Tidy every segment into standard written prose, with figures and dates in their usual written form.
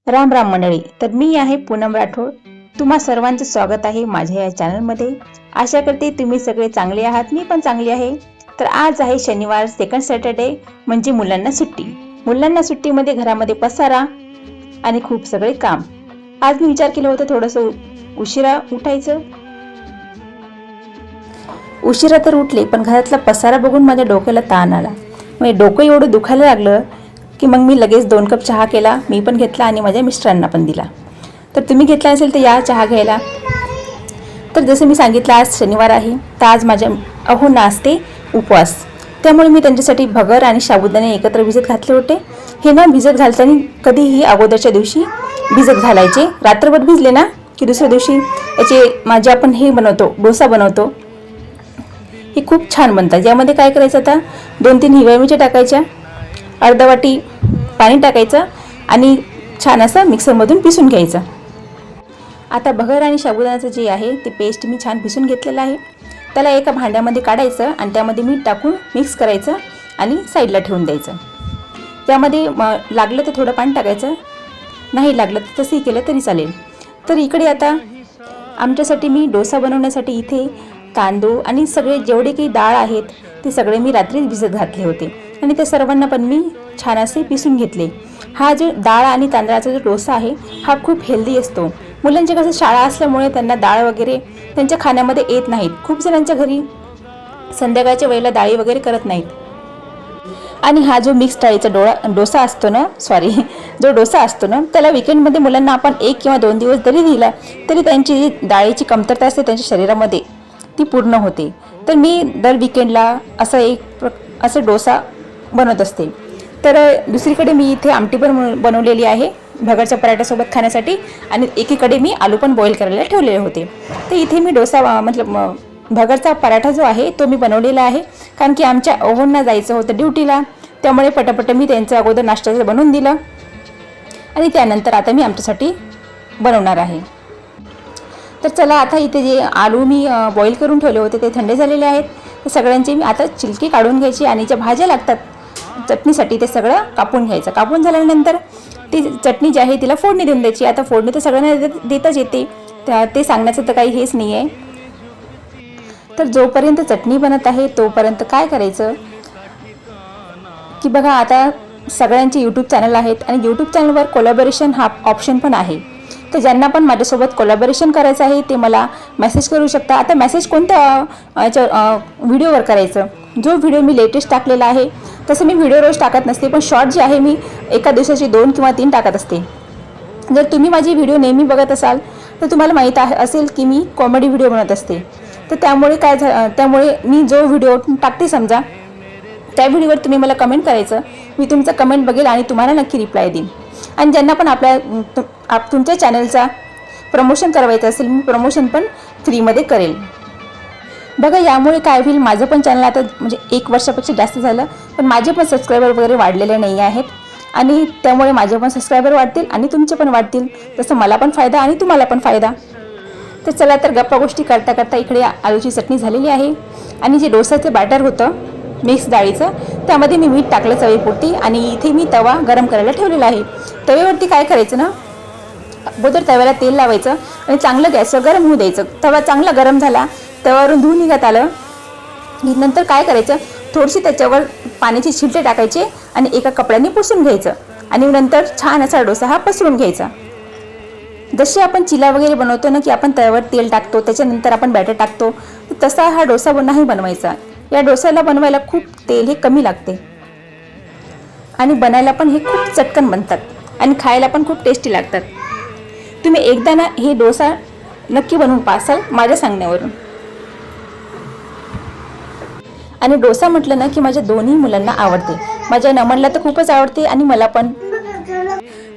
राम राम मंडळी. तर मी आहे पूनम राठोड. तुम्हा सर्वांचं स्वागत आहे माझ्या या चॅनलमध्ये. आशा करते तुम्ही सगळे चांगले आहात, मी पण चांगली आहे. तर आज आहे शनिवार, सेकंड सॅटर्डे, म्हणजे मुलांना सुट्टी. मुलांना सुट्टीमध्ये घरामध्ये पसारा आणि खूप सगळे काम. आज मी विचार केला होता थोडंसं उशिरा उठायचं. उशिरा तर उठले, पण घरातला पसारा बघून माझ्या डोक्याला ताण आला. म्हणजे डोकं एवढं दुखायला लागलं की मग मी लगेच 2 कप चहा केला. मी पण घेतला आणि माझ्या मिस्टरांना पण दिला. तर तुम्ही घेतला असेल तर या चहा घ्यायला. तर जसं मी सांगितलं, आज शनिवार आहे, तर आज माझ्या नाचते उपवास. त्यामुळे मी त्यांच्यासाठी भगर आणि साबुदाणे एकत्र भिजत घातले होते. हे ना भिजत घालताना कधीही अगोदरच्या दिवशी भिजत घालायचे. रात्रभर भिजले ना की दुसऱ्या दिवशी याचे माझे आपण हे बनवतो, डोसा बनवतो. हे खूप छान बनतात. यामध्ये काय करायचं, आता 2-3 हिरव्या मिरच्या टाकायच्या, अर्धा वाटी पाणी टाकायचं आणि छान असं मिक्सरमधून पिसून घ्यायचं. आता भगर आणि साबुदाण्याचं जे आहे ते पेस्ट मी छान पिसून घेतलेलं आहे. त्याला एका भांड्यामध्ये काढायचं आणि त्यामध्ये मीठ टाकून मिक्स करायचं आणि साईडला ठेवून द्यायचं. त्यामध्ये लागलं तर थोडं पाणी टाकायचं, नाही लागलं तर तसंही केलं तरी चालेल. तर इकडे आता आमच्यासाठी मी डोसा बनवण्यासाठी इथे तांदूळ आणि सगळे जेवढे काही डाळ आहेत ते सगळे मी रात्रीच भिजत घातले होते आणि ते सर्वांना पण मी छान असे पिसून घेतले. हा जो डाळ आणि तांदळाचा जो डोसा आहे हा खूप हेल्दी असतो. मुलांची कसं शाळा असल्यामुळे त्यांना डाळ वगैरे त्यांच्या खाण्यामध्ये येत नाहीत. खूप जणांच्या घरी संध्याकाळच्या वेळेला डाळी वगैरे करत नाहीत. आणि हा जो मिक्स डाळीचा डोसा असतो ना, जो डोसा असतो ना, त्याला विकेंडमध्ये मुलांना आपण 1 किंवा 2 दिवस जरी दिला तरी त्यांची जी डाळीची कमतरता असते त्यांच्या शरीरामध्ये ती पूर्ण होते. तर मी दर विकेंडला असं डोसा बनवत असते. तर दुसरीकडे मी इथे आमटी पण बनवलेली आहे भगरच्या पराठ्यासोबत खाण्यासाठी, आणि एकीकडे मी आलू पण बॉईल करायला ठेवलेले होते. तर इथे मी डोसा भगरचा पराठा जो आहे तो मी बनवलेला आहे, कारण की आमच्या ओव्हनला जायचं होतं ड्युटीला. त्यामुळे पटापट मी त्यांचं अगोदर नाश्त्याचं बनवून दिलं आणि त्यानंतर आता मी आमच्यासाठी बनवणार आहे. तर चला, आता इथे जे आलू मी बॉईल करून ठेवले होते ते थंड झालेले आहेत. तर सगळ्यांची मी आता चिलकी काढून घ्यायची आणि ज्या भाज्या लागतात चटणीसाठी ते सगळं कापून घ्यायचं. कापून झाल्यानंतर ती चटणी जी आहे तिला फोडणी देऊन द्यायची. आता फोडणी तर सगळ्यांना देताच येते, ते सांगण्याचं तर काही हेच नाही आहे. तर जोपर्यंत चटणी बनत आहे तोपर्यंत काय करायचं की बघा, आता सगळ्यांचे यूट्यूब चॅनल आहेत आणि यूट्यूब चॅनलवर कोलॅबोरेशन हा ऑप्शन पण आहे. तर ज्यांना पण माझ्यासोबत कोलॅबोरेशन करायचं आहे ते मला मेसेज करू शकता. आता मेसेज कोणत्या व्हिडिओवर करायचं, जो व्हिडिओ मी लेटेस्ट टाकलेला आहे तसं मी व्हिडिओ रोज टाकत नसते, पण शॉर्ट जे आहे मी एका दिवसाची 2 किंवा 3 टाकत असते. जर तुम्ही माझी व्हिडिओ नेहमी बघत असाल तर तुम्हाला माहीत असेल की मी कॉमेडी व्हिडिओ बनवत असते. तर त्यामुळे मी जो व्हिडिओ टाकते समजा, त्या व्हिडिओवर तुम्ही मला कमेंट करायचं. मी तुमचं कमेंट बघेल आणि तुम्हाला नक्की रिप्लाय देईन. आणि ज्यांना पण तुमच्या चॅनलचा प्रमोशन करायचं असेल, मी प्रमोशन पण फ्रीमध्ये करेल. बघा, यामुळे काय होईल, माझं पण चॅनल आता म्हणजे 1 वर्षापेक्षा जास्त झालं, पण माझे पण सबस्क्रायबर वगैरे वाढलेले नाही आहेत आणि त्यामुळे माझे पण सबस्क्रायबर वाढतील आणि तुमचे पण वाढतील. तसं मला पण फायदा आणि तुम्हाला पण फायदा. तर चला, तर गप्पा गोष्टी करता करता इकडे आलूची चटणी झालेली आहे आणि जे डोसाचं बॅटर होतं मिक्स डाळीचं त्यामध्ये मी मीठ टाकलं चवीपुरती आणि इथे मी तवा गरम करायला ठेवलेला आहे. तव्यावरती काय करायचं ना, अगोदर तव्याला तेल लावायचं आणि चांगलं गॅसवर गरम होऊ द्यायचं. तवा चांगला गरम झाला, तव्यावरून धूर निघत आलं की नंतर काय करायचं, थोडीशी त्याच्यावर पाण्याचे छिलटे टाकायचे आणि एका कपड्याने पुसून घ्यायचं आणि नंतर छान असा डोसा हा पसरून घ्यायचा. जसे आपण चिला वगैरे बनवतो ना की आपण तव्यावर तेल टाकतो, त्याच्यानंतर आपण बॅटर टाकतो, तसा हा डोसा नाही बनवायचा. या डोस्याला बनवायला खूप तेल हे कमी लागते आणि बनायला पण हे खूप चटकन बनतात आणि खायला पण खूप टेस्टी लागतात. तुम्ही एकदा ना हे डोसा नक्की बनवून पाहाल माझ्या सांगण्यावरून. आणि डोसा म्हटलं ना की माझ्या दोन्ही मुलांना आवडते. माझ्या नमनला तर खूपच आवडते आणि मला पण.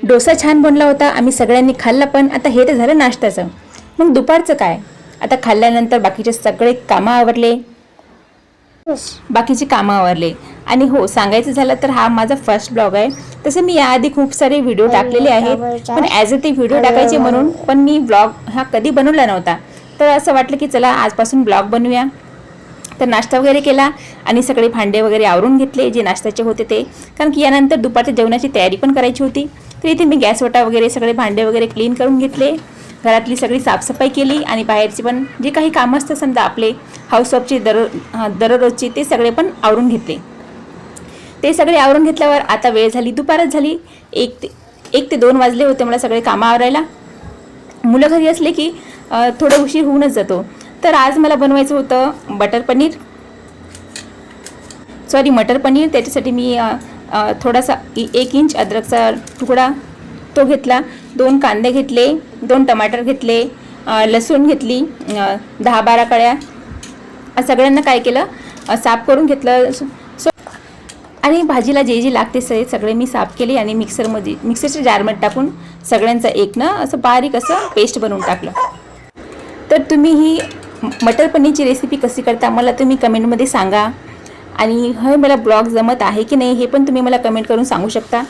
डोसा छान बनला होता, आम्ही सगळ्यांनी खाल्ला पण. आता हे तर झालं नाश्त्याचं. मग दुपारचं काय, आता खाल्ल्यानंतर बाकीचे सगळे बाकीची कामं आवरले. आणि हो, सांगायचं झालं तर हा माझा फर्स्ट ब्लॉग आहे. तसं मी याआधी खूप सारे व्हिडिओ टाकलेले आहेत, पण ॲज अ ते व्हिडिओ टाकायचे म्हणून पण मी ब्लॉग हा कधी बनवला नव्हता. तर असं वाटलं की चला आजपासून ब्लॉग बनवूया. तर नाश्ता वगैरे केला आणि सगळे भांडे वगैरे आवरून घेतले जे नाश्त्याचे होते ते, कारण की यानंतर दुपारच्या जेवणाची तयारी पण करायची होती. तर इथे मी गॅसवटा वगैरे सगळे भांडे वगैरे क्लीन करून घेतले, घरातली सगळी साफसफाई केली आणि बाहेरची पण जे काही कामं असतं समजा आपले हाऊसवाईफची दररोजची ते सगळे पण आवरून घेतले. ते सगळे आवरून घेतल्यावर आता वेळ झाली, दुपारच झाली, 1 ते 2 वाजले होते मला सगळे कामं आवरायला. मुलं घरी असले की थोडं उशीर होऊनच जातो. तर आज मला बनवायचं होतं मटर पनीर. त्याच्यासाठी मी थोडासा 1 इंच अद्रकचा तुकडा तो घेतला, 2 कांदे घेतले, 2 टमाटर घेतले, लसूण घेतली 10-12 कळ्या. सगळ्यांना काय केलं, साफ करून घेतलं. आणि भाजीला जे जे लागते सगळे मी साफ केले आणि मिक्सरच्या जारमध्ये टाकून सगळ्यांचं एक ना असं बारीक असं पेस्ट बनवून टाकलं. तर तुम्ही ही मटर पनीरची रेसिपी कशी करता मला तुम्ही कमेंटमध्ये सांगा. आणि हे मला ब्लॉग जमत आहे की नाही हे पण तुम्ही मला कमेंट करून सांगू शकता.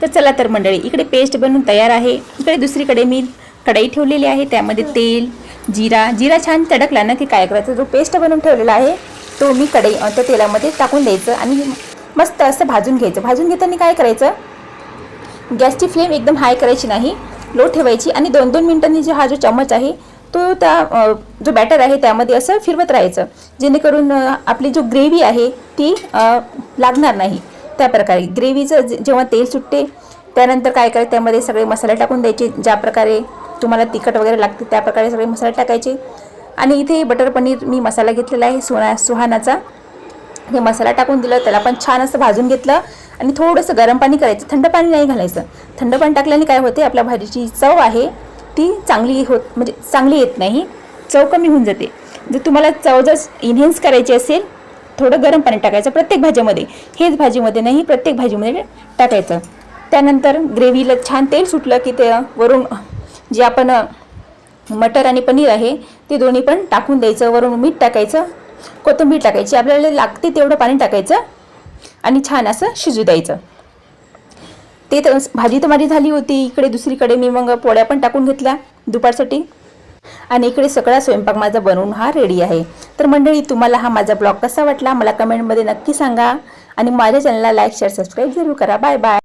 तर चला तर मंडळी, इकडे पेस्ट बनवून तयार आहे. इकडे दुसरीकडे मी कढई ठेवलेली आहे, त्यामध्ये तेल, जिरा छान तडकला ना की काय करायचं, जो पेस्ट बनवून ठेवलेला आहे तो मी त्या तेलामध्ये टाकून द्यायचं आणि मस्त असं भाजून घ्यायचं. भाजून घेताना काय करायचं, गॅसची फ्लेम एकदम हाय करायची नाही, लो ठेवायची आणि 2-2 मिनिटांनी हा जो चम्मच आहे तो त्या जो बॅटर आहे त्यामध्ये असं फिरवत राहायचं, जेणेकरून आपली जो ग्रेव्ही आहे ती लागणार नाही. त्या प्रकारे ग्रेव्हीचं जेव्हा तेल सुटते त्यानंतर काय करायचं, त्यामध्ये सगळे मसाले टाकून द्यायचे. ज्या प्रकारे तुम्हाला तिखट वगैरे लागते त्या प्रकारे सगळे मसाले टाकायचे. आणि इथे बटर पनीर मी मसाला घेतलेला आहे सुहानाचा, हे मसाला टाकून दिलं, त्याला पण छान असं भाजून घेतलं आणि थोडंसं गरम पाणी करायचं, थंड पाणी नाही घालायचं. थंड पाणी टाकल्याने काय होते, आपल्या भाजीची चव आहे ती चांगली येत नाही, चव कमी होऊन जाते. जर तुम्हाला चव जर इन्हेन्स करायची असेल थोडं गरम पाणी टाकायचं प्रत्येक भाजीमध्ये, हेच भाजीमध्ये नाही प्रत्येक भाजीमध्ये टाकायचं. त्यानंतर ग्रेव्हीला छान तेल सुटलं की ते वरून जे आपण मटर आणि पनीर आहे ते दोन्ही पण टाकून द्यायचं. वरून मीठ टाकायचं, कोथिंबीर टाकायची, आपल्याला लागते तेवढं पाणी टाकायचं आणि छान असं शिजू द्यायचं. ते तर भाजी तर माझी झाली होती. इकडे दुसरीकडे मी मग पोळ्या पण टाकून घेतल्या दुपारसाठी आणि इकडे सगळा स्वयंपाक माझा बनवून हा रेडी आहे. तर मंडळी, तुम्हाला हा माझा ब्लॉग कसा वाटला मला कमेंटमध्ये नक्की सांगा आणि माझ्या चॅनलला लाईक, शेअर, सबस्क्राईब जरूर करा. Bye bye.